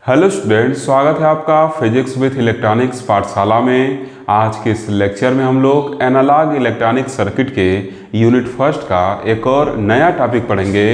Hello students, स्वागत है आपका फिजिक्स विथ इलेक्ट्रॉनिक्स पाठशाला में। आज के इस लेक्चर में हम लोग एनालॉग इलेक्ट्रॉनिक सर्किट के यूनिट फर्स्ट का एक और नया टॉपिक पढ़ेंगे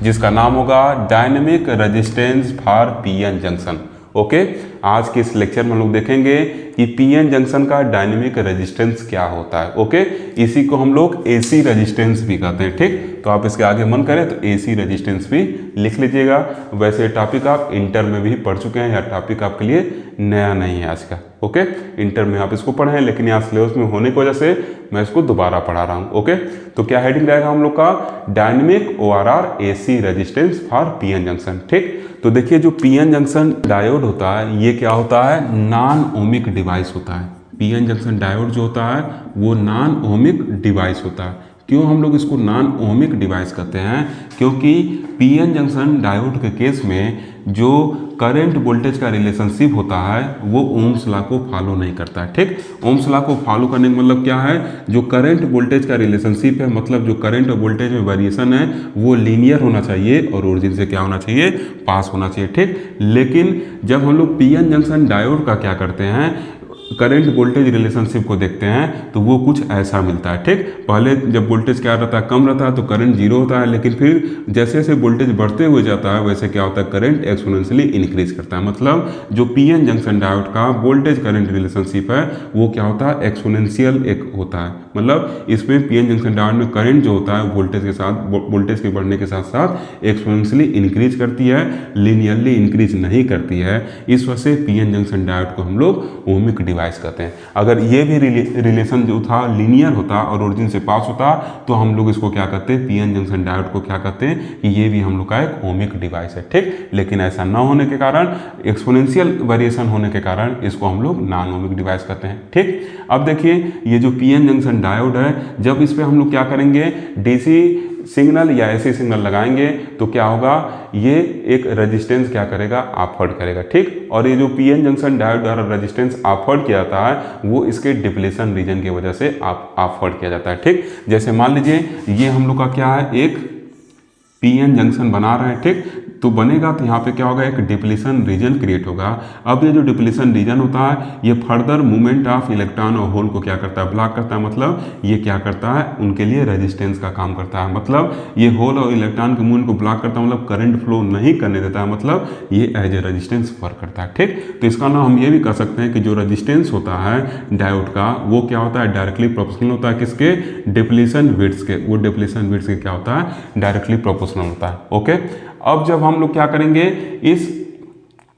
जिसका नाम होगा dynamic resistance for PN junction. Okay, आज के इस लेक्चर में हम लोग देखेंगे कि पीएन जंक्शन का डायनेमिक रेजिस्टेंस क्या होता है। ओके, इसी को हम लोग एसी रेजिस्टेंस भी कहते हैं। ठीक, तो आप इसके आगे मन करें तो एसी रेजिस्टेंस भी लिख लीजिएगा। वैसे टॉपिक आप इंटर में भी पढ़ चुके हैं, या टॉपिक आपके लिए नया नहीं है आज का। ओके, इंटर में आप इसको पढ़े हैं, लेकिन यहाँ सिलेबस में होने की वजह से मैं इसको दोबारा पढ़ा रहा हूँ। ओके, तो क्या हेडिंग रहेगा हम लोग का? Dynamic ORR AC resistance for PN junction. ठीक, तो देखिए जो पीएन जंक्शन डायोड होता है ये क्या होता है? नॉन ओमिक डिवाइस होता है। पीएन जंक्शन डायोड जो होता है वो नॉन ओमिक डिवाइस होता है। क्यों हम लोग इसको नॉन ओमिक डिवाइस कहते हैं? क्योंकि पीएन जंक्शन डायोड के केस में जो करंट वोल्टेज का रिलेशनशिप होता है वो ओम्स लॉ को फॉलो नहीं करता है। ठीक, ओम्स लॉ को फॉलो करने का मतलब क्या है? जो करंट वोल्टेज का रिलेशनशिप है, मतलब जो करंट और वोल्टेज में वेरिएशन है वो लीनियर होना चाहिए और ओरिजिन से क्या होना चाहिए? पास होना चाहिए। ठीक, लेकिन जब हम लोग पीएन जंक्शन डायोड का क्या करते हैं, करंट वोल्टेज रिलेशनशिप को देखते हैं तो वो कुछ ऐसा मिलता है। ठीक, पहले जब वोल्टेज क्या रहता है? कम रहता है तो करंट जीरो होता है, लेकिन फिर जैसे जैसे वोल्टेज बढ़ते हुए जाता है वैसे क्या होता है? करंट एक्सपोनेंशियली इंक्रीज करता है। मतलब जो पीएन जंक्शन डायोड का वोल्टेज करंट रिलेशनशिप है वो क्या होता है? एक्सपोनेंशियल एक होता है। मतलब इसमें पीएन जंक्शन डायोड में करंट जो होता है वोल्टेज के साथ, वोल्टेज के बढ़ने के साथ साथ एक्सपोनेंशियली इंक्रीज करती है, लीनियरली इंक्रीज नहीं करती है। इस वजह से पीएन जंक्शन डायोड को हम लोग ओमिक डिवाइस कहते हैं। अगर ये भी रिलेशन जो था लीनियर होता और ओरिजिन से पास होता तो हम लोग इसको क्या कहते हैं? पीएन जंक्शन डायोड को क्या कहते हैं कि ये भी हम लोग का एक ओमिक डिवाइस है। ठीक, लेकिन ऐसा न होने के कारण, एक्सपोनेंशियल वेरिएशन होने के कारण इसको हम लोग नॉन ओमिक डिवाइस कहते हैं। ठीक, अब देखिए ये जो पीएन जंक्शन डायोड है, जब इस पे हम लोग क्या करेंगे? डीसी सिग्नल या एसी सिग्नल लगाएंगे तो क्या होगा? ये एक रेजिस्टेंस क्या करेगा? ऑफर्ड करेगा। ठीक, और ये जो पीएन जंक्शन डायोड द्वारा रेजिस्टेंस ऑफर्ड किया जाता है वो इसके डिप्लेशन रीजन की वजह से ऑफर्ड किया जाता है। ठीक, जैसे मान लीजिए ये हम लोग का क्या है? एक पीएन जंक्शन बना रहे हैं। ठीक, तो बनेगा तो यहाँ पे क्या होगा? एक डिप्लीशन रीजन क्रिएट होगा। अब ये जो डिप्लीशन रीजन होता है ये फर्दर मूवमेंट ऑफ इलेक्ट्रॉन और होल को क्या करता है? ब्लॉक करता है। मतलब ये क्या करता है? उनके लिए रेजिस्टेंस का काम करता है। मतलब ये होल और इलेक्ट्रॉन के मूवमेंट को ब्लॉक करता है, मतलब करंट फ्लो नहीं करने देता है। मतलब ये एज ए रेजिस्टेंस वर्क करता है। ठीक, तो इसका नाम हम ये भी कह सकते हैं कि जो रेजिस्टेंस होता है डायोड का वो क्या होता है? डायरेक्टली प्रोपोर्शनल होता है किसके? डिप्लीशन विड्थ के। वो डिप्लीशन विड्थ के क्या होता है? डायरेक्टली प्रोपोर्शनल होता है। ओके, अब जब हम लोग क्या करेंगे? इस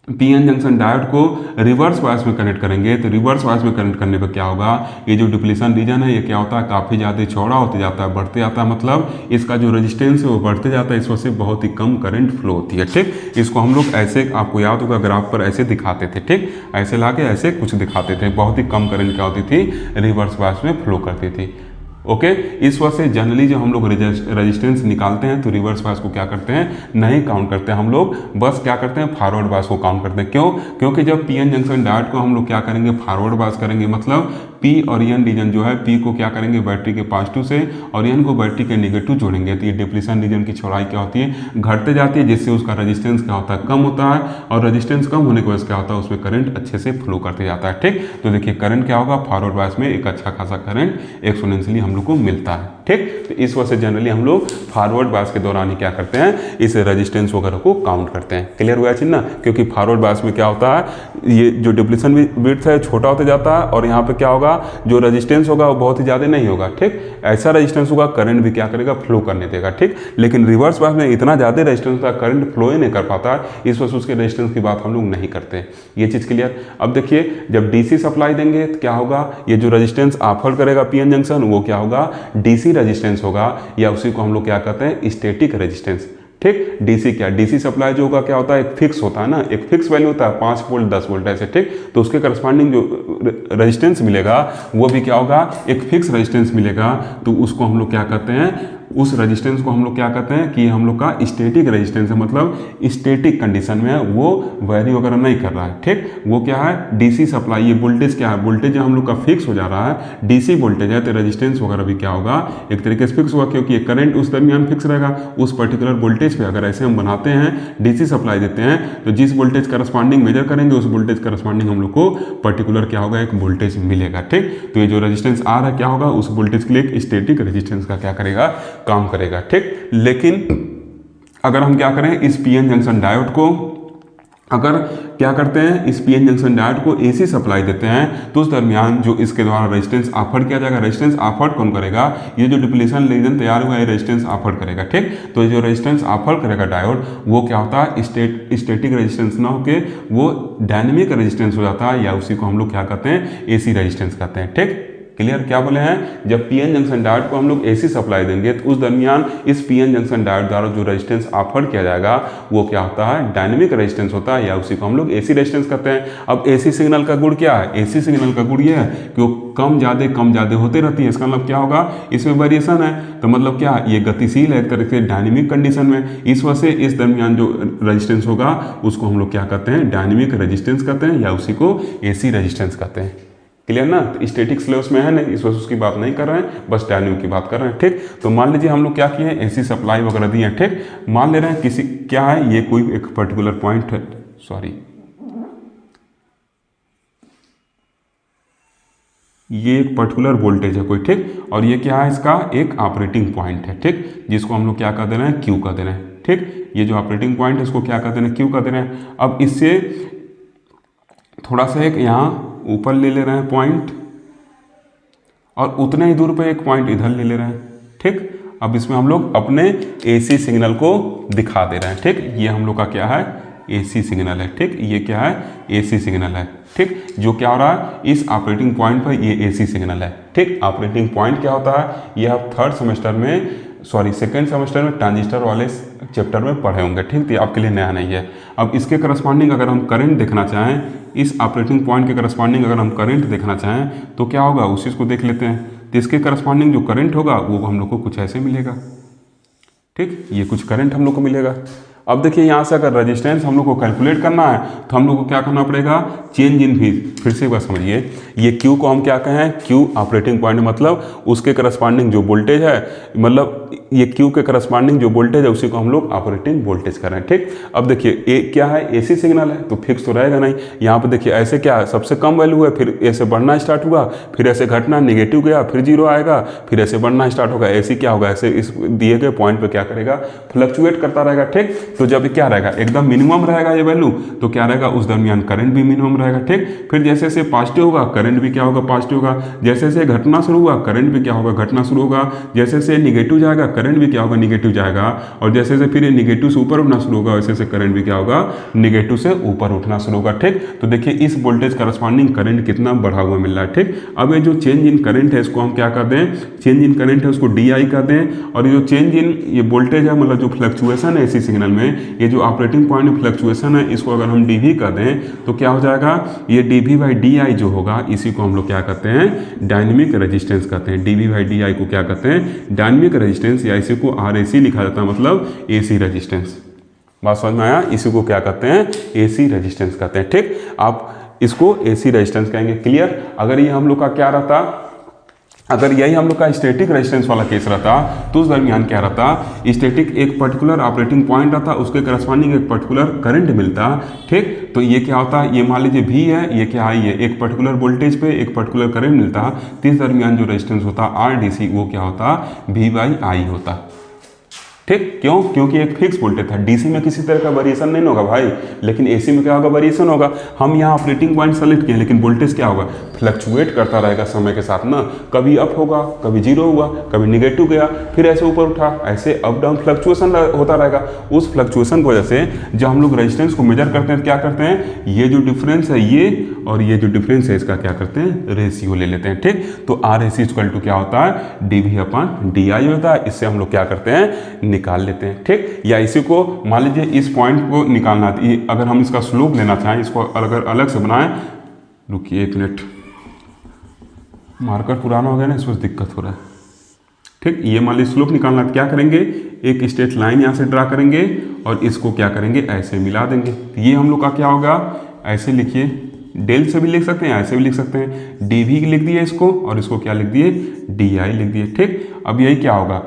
पीएन जंक्शन डायोड को रिवर्स बायस में कनेक्ट करेंगे तो रिवर्स बायस में कनेक्ट करने पर क्या होगा? ये जो डिप्लीशन रीजन है ये क्या होता है? काफ़ी ज़्यादा चौड़ा होते जाता है, बढ़ते जाता है। मतलब इसका जो रेजिस्टेंस है वो बढ़ते जाता है, इस वजह से बहुत ही कम करंट फ्लो होती है। ठीक, इसको हम लोग ऐसे, आपको याद होगा ग्राफ पर ऐसे दिखाते थे। ठीक, ऐसे ला के ऐसे कुछ दिखाते थे। बहुत ही कम करंट क्या होती थी? रिवर्स बायस में फ्लो करती थी। ओके, इस वजह से जनरली जब हम लोग रेजिस्टेंस निकालते हैं तो रिवर्स बायस को क्या करते हैं? नहीं काउंट करते हैं। हम लोग बस क्या करते हैं? फॉरवर्ड बायस को काउंट करते हैं। क्यों? क्योंकि जब पीएन जंक्शन डायोड को हम लोग क्या करेंगे? फॉरवर्ड बायस करेंगे। मतलब पी और एन रीजन जो है, पी को क्या करेंगे? बैटरी के पॉजिटिव से और एन को बैटरी के नेगेटिव जोड़ेंगे तो ये डिप्लीशन रीजन की चौड़ाई क्या होती है? घटते जाती है, जिससे उसका रेजिस्टेंस क्या होता है? कम होता है। और रेजिस्टेंस कम होने की वजह से क्या होता है? उसमें करंट अच्छे से फ्लो करते जाता है। ठीक, तो देखिए करंट क्या होगा? फॉरवर्ड बायस में एक अच्छा खासा करंट एक्सपोनेंशियली हम लोग को मिलता है। ठीक, तो इस वजह से जनरली हम लोग फॉरवर्ड बायस के दौरान ही क्या करते हैं? इस रेजिस्टेंस वगैरह को काउंट करते हैं। क्लियर हुआ है ना? क्योंकि फॉरवर्ड बायस में क्या होता है? ये जो डिप्लीशन विड्थ है छोटा होते जाता है और यहाँ पे क्या होगा? जो रेजिस्टेंस होगा वो बहुत ही ज़्यादा नहीं होगा। ठीक, ऐसा रेजिस्टेंस होगा करंट भी क्या करेगा? फ्लो करने देगा। ठीक, लेकिन रिवर्स बायस में इतना ज़्यादा रेजिस्टेंस होता है करंट फ्लो ही नहीं कर पाता, इस वजह से उसके रेजिस्टेंस की बात हम लोग नहीं करते। ये चीज़ क्लियर? अब देखिए जब डीसी सप्लाई देंगे तो क्या होगा? ये जो रेजिस्टेंस ऑफर करेगा पीएन जंक्शन वो क्या होगा? डीसी रेजिस्टेंस होगा, या उसी को हम लोग क्या कहते हैं? Static resistance. ठीक, डीसी क्या? डीसी सप्लाई जो होगा क्या होता है? एक फिक्स होता है ना, एक फिक्स वैल्यू होता है, 5 वोल्ट 10 वोल्ट ऐसे। ठीक, तो उसके करस्पॉन्डिंग जो रेजिस्टेंस मिलेगा वो भी क्या होगा? एक फिक्स रेजिस्टेंस मिलेगा, तो उसको हम लोग क्या कहते हैं? उस रेजिस्टेंस को हम लोग क्या कहते हैं कि हम लोग का स्टैटिक रेजिस्टेंस है, मतलब स्टैटिक कंडीशन में है, वो वैरी वगैरह नहीं कर रहा है। ठीक, वो क्या है डीसी सप्लाई। ये वोल्टेज क्या है, वोल्टेज हम लोग का फिक्स हो जा रहा है, डीसी वोल्टेज है, तो रेजिस्टेंस वगैरह भी क्या होगा एक तरीके से फिक्स होगा, क्योंकि करंट उस दरमियान फिक्स रहेगा उस पर्टिकुलर वोल्टेज पे। अगर ऐसे हम बनाते हैं डीसी सप्लाई देते हैं तो जिस वोल्टेज करस्पॉन्डिंग मेजर करेंगे उस वोल्टेज करस्पॉन्डिंग हम लोग को पर्टिकुलर क्या होगा एक वोल्टेज मिलेगा। ठीक, तो ये जो रेजिस्टेंस आर है क्या होगा उस वोल्टेज के लिए एक स्टैटिक रेजिस्टेंस का क्या करेगा काम करेगा। ठीक, लेकिन अगर हम क्या करें इस पीएन जंक्शन डायोड को, अगर क्या करते हैं इस पीएन जंक्शन डायोड को एसी सप्लाई देते हैं तो उस दरमियान जो इसके द्वारा रेजिस्टेंस ऑफर किया जाएगा, रेजिस्टेंस ऑफर कौन करेगा, ये जो डिप्लीशन रीजन तैयार हुआ है रेजिस्टेंस ऑफर करेगा। ठीक, तो जो रेजिस्टेंस ऑफर करेगा डायोड वो क्या होता है स्टैटिक रेजिस्टेंस ना होके वो डायनेमिक रेजिस्टेंस हो जाता है, या उसी को हम लोग क्या कहते हैं एसी रेजिस्टेंस कहते हैं। ठीक, क्लियर, क्या बोले हैं जब पीएन जंक्शन डायोड को हम लोग एसी सप्लाई देंगे तो उस दरमियान इस पीएन जंक्शन डायोड द्वारा जो रेजिस्टेंस ऑफर किया जाएगा वो क्या होता है डायनेमिक रेजिस्टेंस होता है, या उसी को हम लोग एसी रेजिस्टेंस कहते हैं। अब एसी सिग्नल का गुण क्या है, एसी सिग्नल का गुण ये है कि वो कम ज़्यादा होते रहती है। इसका मतलब क्या होगा इसमें वेरिएशन है, तो मतलब क्या ये गतिशील है एक तरह से डायनेमिक कंडीशन में, इस वजह से इस दरमियान जो रेजिस्टेंस होगा उसको हम लोग क्या कहते हैं डायनेमिक रेजिस्टेंस कहते हैं, या उसी को एसी रेजिस्टेंस कहते हैं। क्लियर ना, तो स्टैटिक सिलेबस में है नहीं, इस वजह उसकी बात नहीं कर रहे हैं, बस डायनेमिक की बात कर रहे हैं। ठीक, तो मान लीजिए हम लोग क्या किए हैं एसी सप्लाई वगैरह दिए हैं। ठीक, मान ले रहे हैं किसी क्या है ये कोई एक पर्टिकुलर पॉइंट है, सॉरी ये एक पर्टिकुलर वोल्टेज है कोई। ठीक, और ये क्या है इसका एक ऑपरेटिंग पॉइंट है। ठीक, जिसको हम लोग क्या कर दे रहे हैं क्यू कर दे रहे हैं। ठीक, ये जो ऑपरेटिंग पॉइंट है इसको क्या कर दे रहे हैं क्यू कर दे रहे हैं। अब इससे थोड़ा सा एक यहाँ ऊपर ले रहे हैं पॉइंट और उतने ही दूर पे एक पॉइंट इधर ले ले रहे हैं। ठीक, अब इसमें हम लोग अपने एसी सिग्नल को दिखा दे रहे हैं। ठीक, ये हम लोग का क्या है एसी सिग्नल है। ठीक, ये क्या है एसी सिग्नल है। ठीक, जो क्या हो रहा है इस ऑपरेटिंग पॉइंट पर ये एसी सिग्नल है। ठीक, ऑपरेटिंग पॉइंट क्या होता है ये आप सेकेंड सेमेस्टर में ट्रांजिस्टर वाले चैप्टर में पढ़े होंगे। ठीक, तो आपके लिए नया नहीं है। अब इसके करस्पॉन्डिंग अगर हम करंट देखना चाहें, इस ऑपरेटिंग पॉइंट के करस्पॉन्डिंग अगर हम करंट देखना चाहें तो क्या होगा उसी को देख लेते हैं। तो इसके करस्पॉन्डिंग जो करंट होगा वो हम लोग को कुछ ऐसे मिलेगा। ठीक, ये कुछ करंट हम लोग को मिलेगा। अब देखिए यहाँ से अगर रेजिस्टेंस हम लोग को कैलकुलेट करना है तो हम लोग को क्या करना पड़ेगा चेंज इन भी, फिर से एक बार समझिए ये Q को हम क्या कहें Q ऑपरेटिंग पॉइंट, मतलब उसके करस्पॉन्डिंग जो वोल्टेज है, मतलब ये Q के करस्पॉन्डिंग जो वोल्टेज है उसी को हम लोग ऑपरेटिंग वोल्टेज करें। ठीक, अब देखिए ए क्या है एसी सिग्नल है तो फिक्स तो रहेगा नहीं। यहाँ पर देखिए ऐसे क्या है सबसे कम वैल्यू है, फिर ऐसे बढ़ना स्टार्ट हुआ, फिर ऐसे घटना नेगेटिव गया, फिर जीरो आएगा, फिर ऐसे बढ़ना स्टार्ट होगा। ऐसे क्या होगा ऐसे इस दिए गए पॉइंट पर क्या करेगा फ्लक्चुएट करता रहेगा। ठीक, तो जब क्या रहेगा एकदम मिनिमम रहेगा ये वैल्यू तो क्या रहेगा उस दरमियान करंट भी मिनिमम रहेगा। ठीक, फिर जैसे जैसे पॉजिटिव होगा करंट भी क्या होगा पॉजिटिव होगा, जैसे जैसे घटना शुरू हुआ करंट भी क्या होगा घटना शुरू होगा, जैसे जैसे नेगेटिव जाएगा करंट भी क्या होगा नेगेटिव जाएगा, और जैसे जैसे फिर नेगेटिव से ऊपर उठना शुरू होगा वैसे वैसे करंट भी क्या होगा नेगेटिव से ऊपर उठना शुरू होगा। ठीक, तो देखिए इस वोल्टेज करस्पॉन्डिंग करंट कितना बढ़ा हुआ मिल रहा है। ठीक, अब ये जो चेंज इन करंट है इसको हम क्या कर दें चेंज इन करंट है उसको DI कर दें, और ये जो चेंज इन ये वोल्टेज है मतलब जो फ्लक्चुएशन है इसी सिग्नल में, ये जो ऑपरेटिंग पॉइंट में फ्लक्चुएशन है इसको अगर हम DV कर दें तो क्या हो जाएगा ये dV/DI जो होगा इसी को हम लोग क्या कहते हैं डायनेमिक रेजिस्टेंस कहते हैं। dV/DI को क्या कहते हैं डायनेमिक रेजिस्टेंस, या इसी को RAC लिखा जाता है मतलब एसी रेजिस्टेंस। बात समझ में आया, इसी को क्या कहते हैं एसी रेजिस्टेंस कहते हैं। ठीक, आप इसको एसी रेजिस्टेंस कहेंगे। क्लियर, अगर ये हम लोग का क्या रहता, अगर यही हम लोग का स्टैटिक रेजिस्टेंस वाला केस रहता तो उस दरमियान क्या रहता स्टैटिक एक पर्टिकुलर ऑपरेटिंग पॉइंट रहता उसके करस्पॉन्डिंग एक पर्टिकुलर करंट मिलता। ठीक, तो ये क्या होता ये मान लीजिए V है ये क्या है ये एक पर्टिकुलर वोल्टेज पे एक पर्टिकुलर करंट मिलता, तो इस दरमियान जो रेजिस्टेंस होता RDC वो क्या होता V/I होता। ठीक, क्यों, क्योंकि एक फिक्स वोल्टेज था। डीसी में किसी तरह का वेरिएशन नहीं होगा भाई, लेकिन एसी में क्या होगा वेरिएशन होगा। हम यहाँ ऑपरेटिंग पॉइंट सेलेक्ट किए लेकिन वोल्टेज क्या होगा फ्लक्चुएट करता रहेगा समय के साथ ना, कभी अप होगा कभी जीरो हुआ कभी निगेटिव गया फिर ऐसे ऊपर उठा, ऐसे अप डाउन फ्लक्चुएशन होता रहेगा। उस फ्लक्चुएशन की वजह से जब हम लोग रेजिस्टेंस को मेजर करते हैं तो क्या करते हैं ये जो डिफरेंस है ये और ये जो डिफरेंस है इसका क्या करते हैं रेशियो ले लेते हैं। ठीक, तो RAC = क्या होता है dV/DI होता है, इससे हम लोग क्या करते हैं निकाल लेते हैं। ठीक, या इसी को मान लीजिए इस पॉइंट को निकालना है, अगर हम इसका स्लोप लेना चाहें इसको अगर अलग से बनाएं, रुकिए 1 मिनट मार्कर पुराना हो गया ना इस पर दिक्कत हो रहा है। ठीक, ये मान लीजिए स्लोप निकालना, तो क्या करेंगे, एक स्ट्रेट लाइन यहाँ से ड्रा करेंगे और इसको क्या करेंगे, ऐसे मिला देंगे। तो ये हम लोग का क्या होगा, ऐसे लिखिए, डेल से भी लिख सकते हैं, ऐसे भी लिख सकते हैं, डी भी लिख दिए इसको और इसको क्या लिख दिए, डी आई लिख दिए। ठीक, अब यही क्या होगा,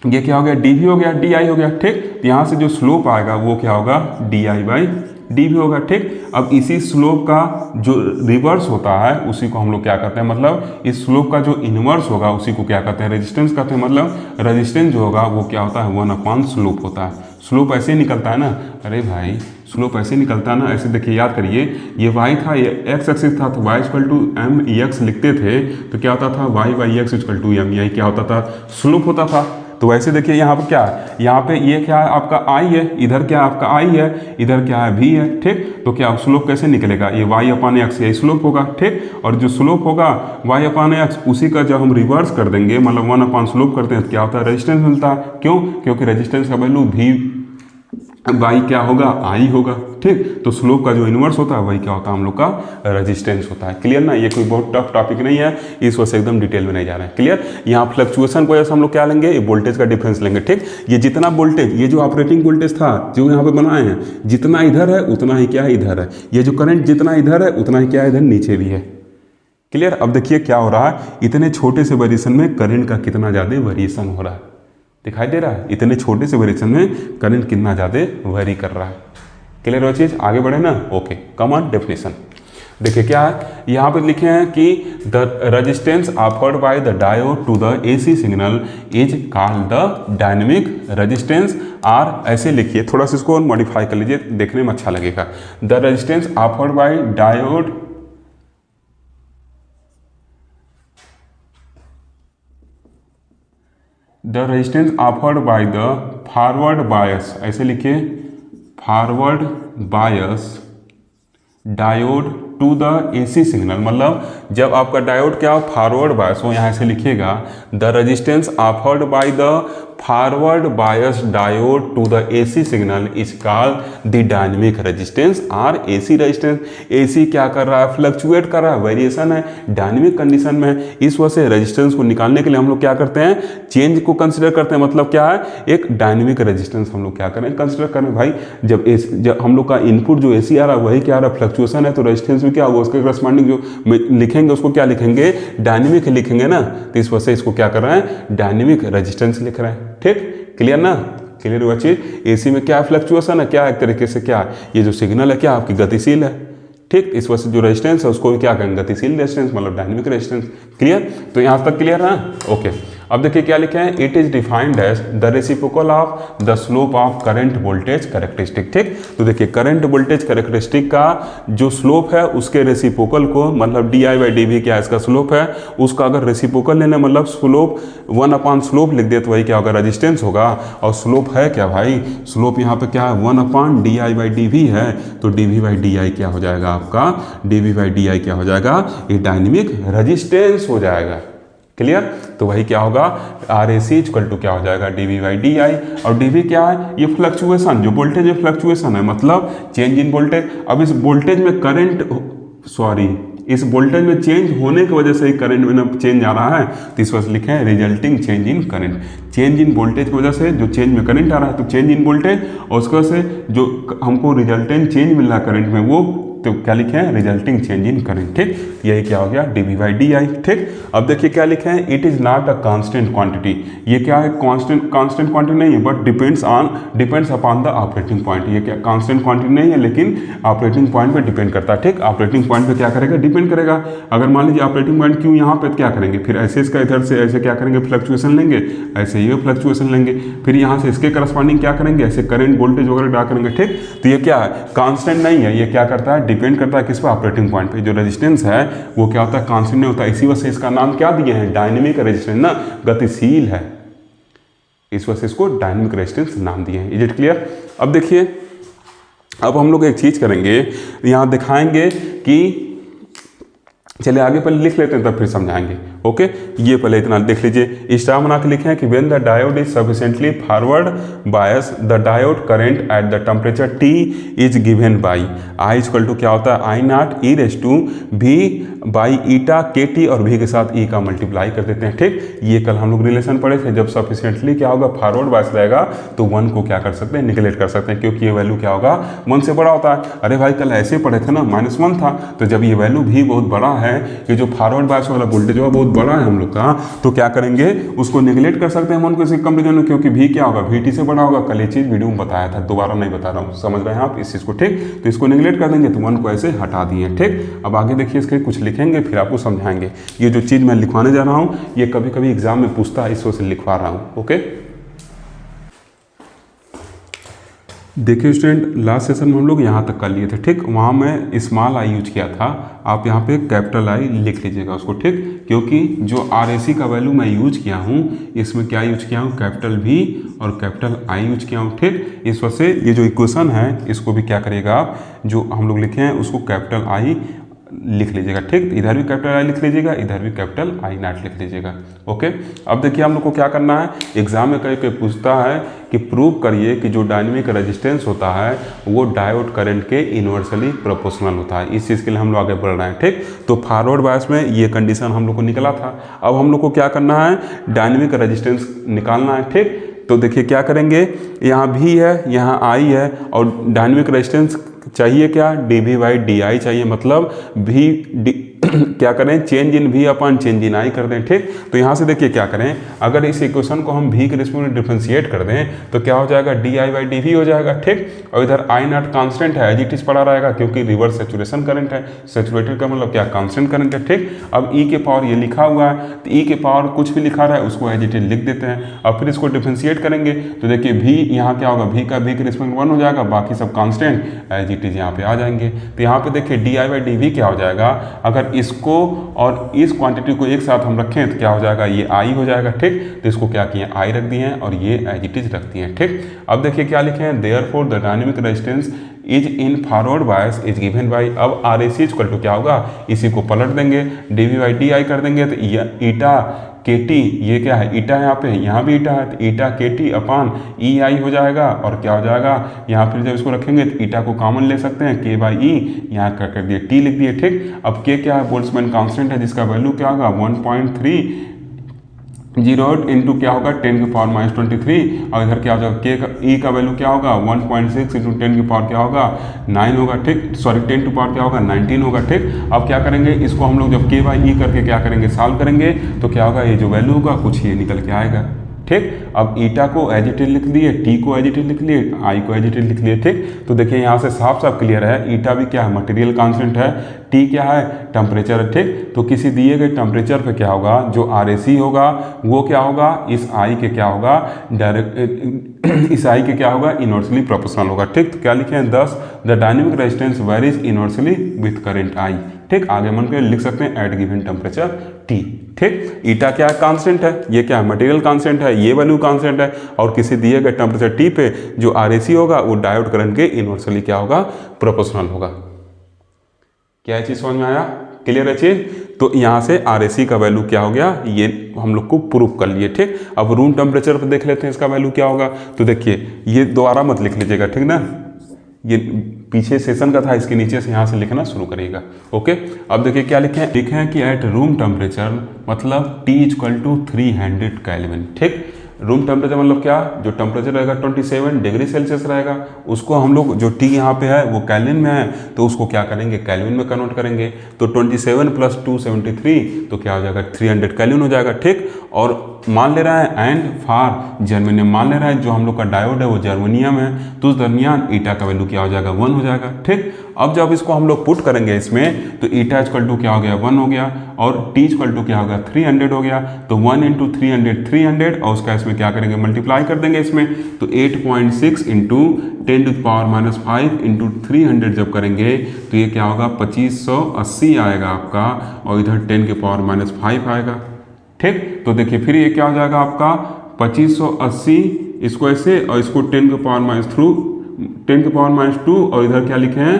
ये क्या हो गया, डी भी हो गया, डी आई हो गया। ठीक, यहाँ से जो स्लोप आएगा वो क्या होगा, डी आई बाई डी भी होगा। ठीक, अब इसी स्लोप का जो रिवर्स होता है उसी को हम लोग क्या करते हैं, मतलब इस स्लोप का जो इनवर्स होगा उसी को क्या कहते हैं, रेजिस्टेंस कहते हैं। मतलब रेजिस्टेंस जो होगा वो क्या होता है, 1/, स्लोप होता है। स्लोप ऐसे ही निकलता है ना, अरे भाई स्लोप ऐसे निकलता है ना, ऐसे देखिए, याद करिए, ये y था, ये x एक्सिस था, तो y = mx लिखते थे, तो क्या होता था, y बाई एक्स = m, यही क्या होता था, स्लोप होता था। तो वैसे देखिए यहाँ पर क्या है, यहाँ पे ये क्या है आपका i है, इधर क्या है आपका i है, इधर क्या है v है। ठीक, तो क्या स्लोप कैसे निकलेगा, ये y/x यही स्लोप होगा। ठीक, और जो स्लोप होगा y/x उसी का जब हम रिवर्स कर देंगे, मतलब 1/, स्लोप करते हैं, तो क्या होता है, रेजिस्टेंस मिलता है। क्यों, क्योंकि रेजिस्टेंस का वैल्यू v बाई क्या होगा, आई होगा। ठीक, तो स्लोप का जो इन्वर्स होता है वही क्या होता है, हम लोग का रेजिस्टेंस होता है। क्लियर ना, ये कोई बहुत टफ टॉपिक नहीं है, इस वजह से एकदम डिटेल में नहीं जा रहे हैं। क्लियर, यहाँ फ्लक्चुएशन की वजह से हम लोग क्या लेंगे, ये वोल्टेज का डिफरेंस लेंगे। ठीक, ये जितना वोल्टेज, ये जो ऑपरेटिंग वोल्टेज था जो यहाँ पे बनाए हैं, जितना इधर है उतना ही क्या है इधर है, ये जो करंट जितना इधर है उतना ही क्या है इधर नीचे भी है। क्लियर, अब देखिए क्या हो रहा है, इतने छोटे से वेरिएशन में करंट का कितना ज़्यादा वेरिएशन हो रहा है, दिखाई दे रहा है, इतने छोटे से वेरिएशन में करंट कितना ज़्यादा वेरी कर रहा है। क्लियर हो चीज़, आगे बढ़े ना। ओके, कम ऑन डेफिनेशन देखिए क्या है, यहाँ पे लिखे हैं कि the resistance offered by the diode to the AC signal is called the dynamic resistance. R ऐसे लिखिए, थोड़ा सा इसको मॉडिफाई कर लीजिए, देखने में अच्छा लगेगा। The resistance offered bye diode the resistance offered by the forward bias, ऐसे लिखिए, forward bias diode to the AC signal, मतलब जब आपका डायोड क्या फॉरवर्ड बायस हो, यहाँ से लिखिएगा the resistance offered by the forward bias diode to the AC signal is called the dynamic resistance. R AC resistance, AC क्या कर रहा है, फ्लक्चुएट कर रहा है, वेरिएशन है, डायनेमिक कंडीशन में है। इस वजह से रेजिस्टेंस को निकालने के लिए हम लोग क्या करते हैं, चेंज को कंसिडर करते हैं। मतलब क्या है, एक डायनेमिक रेजिस्टेंस हम लोग क्या करें, कंसिडर करें। भाई जब हम लोग का इनपुट जो एसी आ रहा है वही क्या आ रहा है, फ्लक्चुएशन है, तो रेजिस्टेंस में क्या होगा, उसके करस्पॉन्डिंग जो लिखेंगे उसको क्या लिखेंगे, डायनेमिक लिखेंगे ना। तो इस वजह से इसको क्या कर रहे हैं, डायनेमिक रेजिस्टेंस लिख रहे हैं। ठीक, क्लियर ना, क्लियर हुआ चीज। एसी में क्या फ्लक्चुएशन है, क्या एक तरीके से क्या ये जो सिग्नल है क्या आपकी गतिशील है। ठीक, इस वजह से जो रेजिस्टेंस है उसको क्या कहेंगे, गतिशील रेजिस्टेंस, मतलब डायनेमिक रेजिस्टेंस। क्लियर, तो यहाँ तक क्लियर है। ओके, अब देखिए क्या लिखे हैं, it is defined as the reciprocal of the slope of current voltage characteristic. ठीक, तो देखिए करंट वोल्टेज कैरेक्टरिस्टिक का जो स्लोप है उसके रेसिप्रोकल को, मतलब D I by D V क्या इसका स्लोप है, उसका अगर रेसिप्रोकल लेना मतलब स्लोप 1/, स्लोप लिख दे तो वही क्या होगा, रेजिस्टेंस होगा। और स्लोप है क्या भाई, स्लोप यहाँ पे क्या है, 1/, D I by D V है, तो D V by D I क्या हो जाएगा आपका, D V by D I क्या हो जाएगा, ये डायनेमिक रेजिस्टेंस हो जाएगा। क्लियर, तो वही क्या होगा, R A C equal to क्या हो जाएगा, D V by D I. और डी वी क्या है, ये फ्लक्चुएशन, जो वोल्टेज में फ्लक्चुएशन है, मतलब चेंज इन वोल्टेज। अब इस वोल्टेज में करंट, सॉरी, इस वोल्टेज में चेंज होने की वजह से ही करंट में ना चेंज आ रहा है, तो इस वजह से लिखे हैं resulting change in current. Change in voltage की वजह से जो चेंज में करंट आ रहा है तो चेंज इन वोल्टेज, और उसकी वजह से जो हमको रिजल्टेंट चेंज मिल रहा है करंट में वो तो क्या लिखे हैं, रिजल्टिंग चेंज इन करंट। ठीक, यही क्या हो गया, D V by D I. ठीक, अब देखिए क्या लिखे हैं, it is not a constant quantity. ये क्या है, कांस्टेंट क्वांटिटी नहीं है, but depends upon the operating point. ये क्या कांस्टेंट क्वांटिटी नहीं है, लेकिन ऑपरेटिंग पॉइंट पे डिपेंड करता है। ठीक, ऑपरेटिंग पॉइंट पे क्या करेगा, डिपेंड करेगा। अगर मान लीजिए ऑपरेटिंग पॉइंट क्यों यहाँ पे, क्या करेंगे, फिर ऐसे इसका इधर से ऐसे क्या करेंगे, फ्लक्चुएशन लेंगे, ऐसे ये फ्लक्चुएशन लेंगे, फिर यहाँ से इसके करस्पॉन्डिंग क्या करेंगे, ऐसे करंट वोल्टेज वगैरह ड्रा करेंगे। ठीक, तो ये क्या है, कांस्टेंट नहीं है, ये क्या करता है, डिपेंड करता है किस पे, ऑपरेटिंग पॉइंट पे। जो रेजिस्टेंस है वो क्या होता है, कांस्टेंट नहीं होता, इसी वजह से इसका नाम क्या दिए हैं, डायनेमिक रेजिस्टेंस ना, गतिशील है, इस वजह से इसको डायनेमिक रेजिस्टेंस नाम दिए हैं। Is it clear. अब देखिए, अब हम लोग एक चीज करेंगे, यहाँ दिखाएंगे कि, चलिए आगे पहले लिख लेते हैं तब फिर समझाएंगे। ओके, ये पहले इतना देख लीजिए। स्टार बना के लिखे हैं कि when the diode is sufficiently forward bias the diode current at the temperature T is given by I equal to क्या होता है I naught E raise to V by eta KT और V के साथ E का multiply कर देते हैं। ठीक, ये कल हम लोग रिलेशन पढ़े थे, जब सफिशिएंटली क्या होगा फॉरवर्ड बायस रहेगा तो 1 को क्या कर सकते हैं निगलेक्ट कर सकते हैं, क्योंकि ये वैल्यू क्या होगा 1 से बड़ा होता है। अरे भाई कल ऐसे पढ़े थे ना -1 था, तो जब ये वैल्यू भी बहुत बड़ा है, ये जो फॉरवर्ड बायस वाला वोल्टेज होगा बहुत बड़ा है हम लोग का, तो क्या करेंगे उसको निगलेक्ट कर सकते हैं 1 को इसके कंपेरिजन में, क्योंकि V क्या होगा VT से बड़ा होगा। कल ये चीज़ वीडियो में बताया था, दोबारा नहीं बता रहा हूँ, समझ रहे हैं आप इस चीज़ को। ठीक, तो इसको निगलेक्ट कर देंगे तो 1 को ऐसे हटा दिए। ठीक, अब आगे देखिए इसके कुछ लिखेंगे फिर आपको समझाएंगे। ये जो चीज़ मैं लिखवाने जा रहा हूँ ये कभी कभी एग्जाम में पूछता है, इस वजह से लिखवा रहा हूँ। ओके, देखिए स्टूडेंट, लास्ट सेशन में हम लोग यहाँ तक कर लिए थे। ठीक, वहाँ मैं स्मॉल आई यूज किया था, आप यहाँ पे कैपिटल आई लिख लीजिएगा उसको। ठीक, क्योंकि जो RAC का वैल्यू मैं यूज किया हूँ इसमें क्या यूज किया हूँ कैपिटल V और कैपिटल I यूज किया हूँ। ठीक, इस वजह से ये जो इक्वेशन है इसको भी क्या करिएगा आप, जो हम लोग लिखे हैं उसको कैपिटल I लिख लीजिएगा। ठीक, इधर भी कैपिटल आई लिख लीजिएगा, इधर भी कैपिटल आई नॉट लिख लीजिएगा। ओके, अब देखिए हम लोग को क्या करना है, एग्जाम में कहीं पूछता है कि प्रूव करिए कि जो डायनेमिक रेजिस्टेंस होता है वो डायोड करंट के इन्वर्सली प्रोपोर्शनल होता है। इस चीज़ के लिए हम लोग आगे बढ़ रहे हैं। ठीक, तो फॉरवर्ड बायस में ये कंडीशन हम लोग को निकला था। अब हम लोग को क्या करना है, डायनेमिक रेजिस्टेंस निकालना है। ठीक, तो देखिए क्या करेंगे, यहाँ V है, यहाँ I है और डायनेमिक रेजिस्टेंस चाहिए क्या, dV/dy चाहिए, मतलब क्या करें change in V upon change in I कर दें। ठीक, तो यहाँ से देखिए क्या करें, अगर इस इक्वेशन को हम V के रिस्पेक्ट में डिफरेंशिएट कर दें तो क्या हो जाएगा dI/dV हो जाएगा। ठीक, और इधर I नॉट कांस्टेंट है, एज इट इज पड़ा रहेगा, क्योंकि रिवर्स सेचुरेशन करंट है, सेचुरेटेड का मतलब क्या कांस्टेंट करंट है। ठीक, अब E के पावर ये लिखा हुआ है तो E के पावर कुछ भी लिखा रहा है उसको एज इट इज लिख देते हैं। अब फिर इसको डिफरेंशिएट करेंगे तो देखिए V यहाँ क्या होगा, V के रिस्पेक्ट 1 हो जाएगा, बाकी सब कांस्टेंट एज इट इज यहाँ पे आ जाएंगे। तो यहाँ पे देखिए dI/dV क्या हो जाएगा, अगर इसको और इस क्वांटिटी को एक साथ हम रखें तो क्या हो जाएगा, ये I हो जाएगा। ठीक, तो इसको क्या किए I रख दिए हैं और ये एज इट इज रख दिए हैं। ठीक, अब देखिए क्या लिखे हैं, therefore the dynamic resistance is in forward bias is given by, अब RAC इक्वल टू क्या होगा, इसी को पलट देंगे dV/dy कर देंगे तो ईटा KT, ये क्या है ईटा, यहाँ भी ईटा है तो ईटा KT अपान EI हो जाएगा। और क्या हो जाएगा, यहाँ फिर जब इसको रखेंगे तो ईटा को कॉमन ले सकते हैं, K/E यहाँ कर दिए, T लिख दिए। ठीक, अब K क्या है, बोल्ट्जमैन कांस्टेंट है जिसका वैल्यू क्या होगा 1.30 इंटू क्या होगा 10⁻23 और इधर क्या हो जाएगा K का E का वैल्यू क्या होगा 1.6 इंटू 10 की पावर क्या होगा 9 होगा। ठीक, सॉरी 10 टू पावर क्या होगा 19 होगा। ठीक, अब क्या करेंगे, इसको हम लोग जब K/E करके क्या करेंगे सॉल्व करेंगे तो क्या होगा, ये जो वैल्यू होगा कुछ ये निकल के आएगा। ठीक, अब ईटा को एज इट इज लिख दिए, T को एज इट इज लिख लिए, I को एज इट इज लिख लिए। ठीक, तो देखिए यहाँ से साफ साफ क्लियर है, ईटा भी क्या है मटेरियल कांस्टेंट है, T क्या है टेम्परेचर है। ठीक, तो किसी दिए गए टेम्परेचर पे क्या होगा, जो RAC होगा वो क्या होगा, इस I के क्या होगा डायरेक्ट इस I के क्या होगा इनवर्सली प्रोपोर्शनल होगा। ठीक, तो क्या लिखे हैं 10 the dynamic resistance varies inversely with current I। ठीक, आगे मन के लिख सकते हैं एट गिवन टेम्परेचर T। ठीक, ईटा क्या है कांस्टेंट है, ये क्या है मटेरियल कांस्टेंट है, ये वैल्यू कांस्टेंट है, और किसी दिए गए टेम्परेचर T पे जो RAC होगा वो डायोड करंट के इनवर्सली क्या होगा प्रोपोर्शनल होगा। क्या चीज़ समझ में आया, क्लियर है चीज। तो यहाँ से RAC का वैल्यू क्या हो गया, ये हम लोग को प्रूफ कर लिए। ठीक, अब रूम टेम्परेचर पर देख लेते हैं इसका वैल्यू क्या होगा। तो देखिए ये दोबारा मत लिख लीजिएगा, ठीक ना, ये पीछे सेशन का था, इसके नीचे से यहाँ से लिखना शुरू करिएगा। ओके, अब देखिए क्या लिखे हैं कि एट रूम टेम्परेचर मतलब T = 300 केल्विन। ठीक, रूम टेम्परेचर मतलब क्या, जो टेम्परेचर रहेगा 27 डिग्री सेल्सियस रहेगा, उसको हम लोग जो T यहाँ पे है वो केल्विन में है तो उसको क्या करेंगे केल्विन में कन्वर्ट करेंगे। तो 27 + 2 73 तो क्या हो जाएगा 300 केल्विन हो जाएगा। ठीक, और मान ले रहा है एंड फॉर जर्मेनियम, मान ले रहा है जो हम लोग का डायोड है वो जर्मेनियम है, तो उस दरमियान ईटा का वैल्यू क्या हो जाएगा 1 हो जाएगा। ठीक, अब जब इसको हम लोग पुट करेंगे इसमें तो ईटा = क्या हो गया 1 हो गया और T = क्या होगा 300 हो गया। तो 1 × 300 300 और उसका इसमें क्या करेंगे मल्टीप्लाई कर देंगे इसमें, तो 8.6 × 10⁻⁵ × 300 जब करेंगे तो ये क्या होगा 2580 आएगा आपका, और इधर 10⁻⁵ आएगा। ठीक, तो देखिए फिर ये क्या हो जाएगा आपका 2580 इसको ऐसे और इसको 10⁻⁻2 और इधर क्या लिखे हैं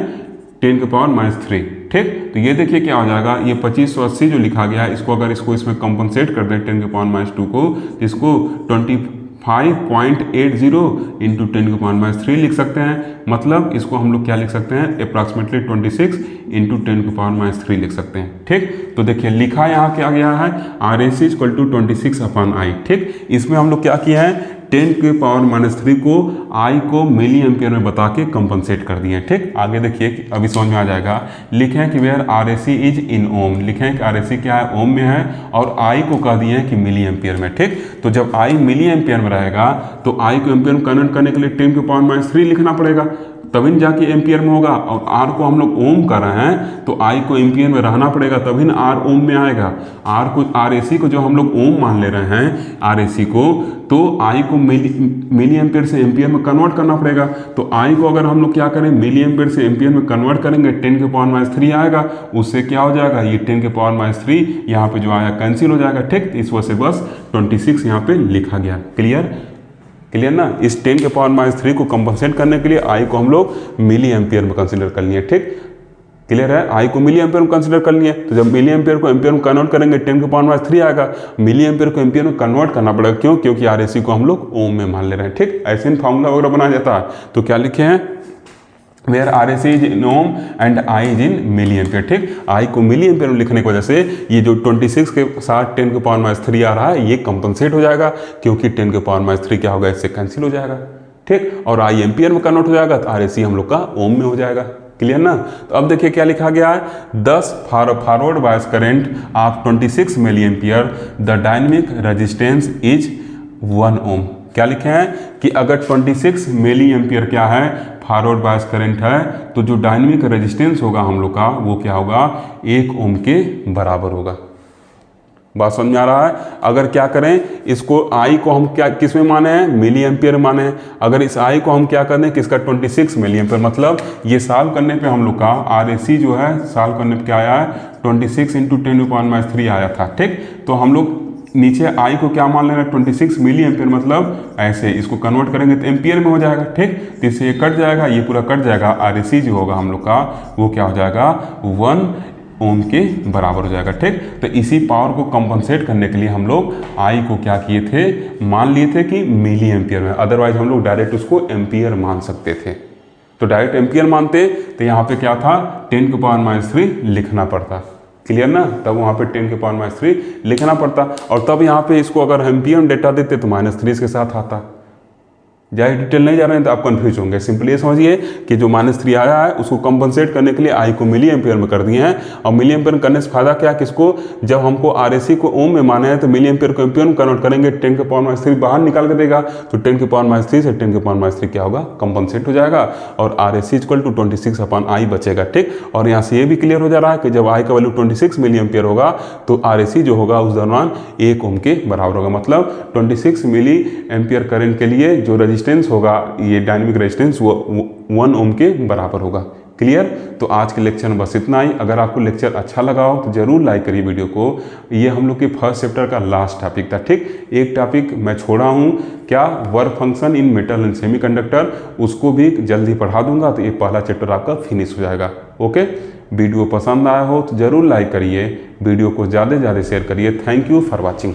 10⁻³ ठीक। तो ये देखिए क्या हो जाएगा, ये 2580 जो लिखा गया है इसको अगर इसमें कंपनसेट कर दें 10⁻² को, इसको 25.80 इंटू 10⁻³ लिख सकते हैं। मतलब इसको हम लोग क्या लिख सकते हैं, अप्रॉक्सीमेटली 26 इंटू 10⁻³ लिख सकते हैं। ठीक। तो देखिए लिखा यहाँ क्या गया है, RAC इक्वल टू 26/I। ठीक। इसमें हम लोग क्या किया है, 10⁻³ को I को मिली एम्पियर में बता के कंपनसेट कर दिए। ठीक। आगे देखिए अभी समझ में आ जाएगा। लिखे हैं कि वेयर RAC इज इन ओम, लिखे हैं कि RAC क्या है, ओम में है, और I को कह दिए हैं कि मिली एम्पियर में। ठीक। तो जब I मिली एम्पियर में रहेगा तो I को एम्पियर में कन्वर्ट करने के लिए 10⁻³ लिखना पड़ेगा, तभी न जाके एम्पियर में होगा। और R को हम लोग ओम कर रहे हैं तो I को एम्पियर में रहना पड़ेगा, तभी न R ओम में आएगा। RAC को जो हम लोग ओम मान ले रहे हैं RAC को, तो I को मिली एम्पियर से एम्पियर में कन्वर्ट करना पड़ेगा। तो I को अगर हम लोग क्या करें, मिली एम्पियर से एम्पियर में कन्वर्ट करेंगे, 10⁻³ आएगा, उससे क्या हो जाएगा, ये 10⁻³ यहाँ पे जो आया कैंसिल हो जाएगा। ठीक। इस वजह से बस 26 यहाँ पे लिखा गया। क्लियर ना। इस 10⁻³ को कंपनसेट करने के लिए I को हम लोग मिली एम्पियर में कंसीडर कर लिए। ठीक। क्लियर है, I को मिली एम्पियर में कंसीडर कर लिए। तो जब मिली एम्पियर को एम्पियर में कन्वर्ट करेंगे 10⁻³ आएगा, मिली एम्पियर को एम्पियर में कन्वर्ट करना पड़ेगा। क्यों, क्योंकि RAC को हम लोग ओम में मान ले रहे हैं। ठीक। ऐसे फार्मूला वगैरह बनाया जाता है। तो क्या लिखे हैं, where RAC is in ohm and I is in milli ampere. ठीक। I को मिली एम्पियर में लिखने की वजह से ये जो 26 के साथ 10⁻³ आ रहा है ये कंपनसेट हो जाएगा, क्योंकि 10⁻³ क्या होगा, इससे कैंसिल हो जाएगा। ठीक। और I एम्पियर में कन्वर्ट हो जाएगा तो RAC हम लोग का ओम में हो जाएगा। क्लियर ना। तो अब देखिए क्या लिखा गया है, 10 forward bias current of 26 milli ampere, the dynamic resistance is 1 ohm. क्या लिखे हैं कि अगर 26 मिली एम्पियर क्या है, फॉरवर्ड बायस करंट है, तो जो डायनेमिक रेजिस्टेंस होगा हम लोग का वो क्या होगा, 1 ओम के बराबर होगा। बात समझ में आ रहा है। अगर क्या करें, इसको I को हम क्या किस में माने हैं, मिली एम्पियर माने हैं। अगर इस I को हम क्या कर दें, किसका 26 मिली एम्पियर, मतलब ये सॉल्व करने पे हम लोग का RAC जो है सॉल्व करने पे क्या आया है, 26 इंटू 10⁻³ आया था। ठीक। तो हम लोग नीचे I को क्या मान ले रहे हैं, 26 मिली एम्पियर, मतलब ऐसे इसको कन्वर्ट करेंगे तो एम्पियर में हो जाएगा। ठीक। तो इससे ये कट जाएगा, ये पूरा कट जाएगा, RAC जो होगा हम लोग का वो क्या हो जाएगा, 1 ओम के बराबर हो जाएगा। ठीक। तो इसी पावर को कंपनसेट करने के लिए हम लोग I को क्या किए थे, मान लिए थे कि मिली एम्पियर में, अदरवाइज हम लोग डायरेक्ट उसको एम्पियर मान सकते थे। तो डायरेक्ट एम्पियर मानते तो यहाँ पे क्या था, 10⁻³ लिखना पड़ता। क्लियर ना। तब वहाँ पे 10⁻³ लिखना पड़ता, और तब यहाँ पे इसको अगर एम्पियर में डेटा देते तो -3 के साथ आता। ज़्यादा डिटेल नहीं जा रहे हैं तो आप कंफ्यूज होंगे। सिंपली ये समझिए कि जो -3 आया है उसको कंपनसेट करने के लिए I को मिली एम्पियर में कर दिए हैं। और मिली एम्पियर में करने से फायदा क्या, किसको, जब हमको RAC को ओम में माने हैं तो मिली एम्पियर को एम्पियर में कन्वर्ट करेंगे, 10⁻³ बाहर निकाल के देगा, तो 10⁻³ से 10⁻³ क्या होगा, कंपनसेट हो जाएगा, और RAC इक्वल टू 26/I बचेगा। ठीक। और यहाँ से ये भी क्लियर हो जा रहा है कि जब I का वैल्यू 26 मिली एम्पियर होगा तो RAC जो होगा उस दौरान 1 ओम के बराबर होगा। मतलब 26 मिली एम्पियर करंट के लिए जो रेजिस्टेंस होगा, ये डायनेमिक रेजिस्टेंस, वो 1 ओम के बराबर होगा। क्लियर। तो आज के लेक्चर में बस इतना ही। अगर आपको लेक्चर अच्छा लगा हो तो जरूर लाइक करिए वीडियो को। ये हम लोग के फर्स्ट चैप्टर का लास्ट टॉपिक था। ठीक। एक टॉपिक मैं छोड़ा हूँ, क्या, work function in metal and semiconductor, उसको भी जल्दी पढ़ा दूंगा, तो ये पहला चैप्टर आपका फिनिश हो जाएगा। ओके। वीडियो पसंद आया हो तो जरूर लाइक करिए, वीडियो को ज़्यादा से ज़्यादा शेयर करिए। Thank you for watching.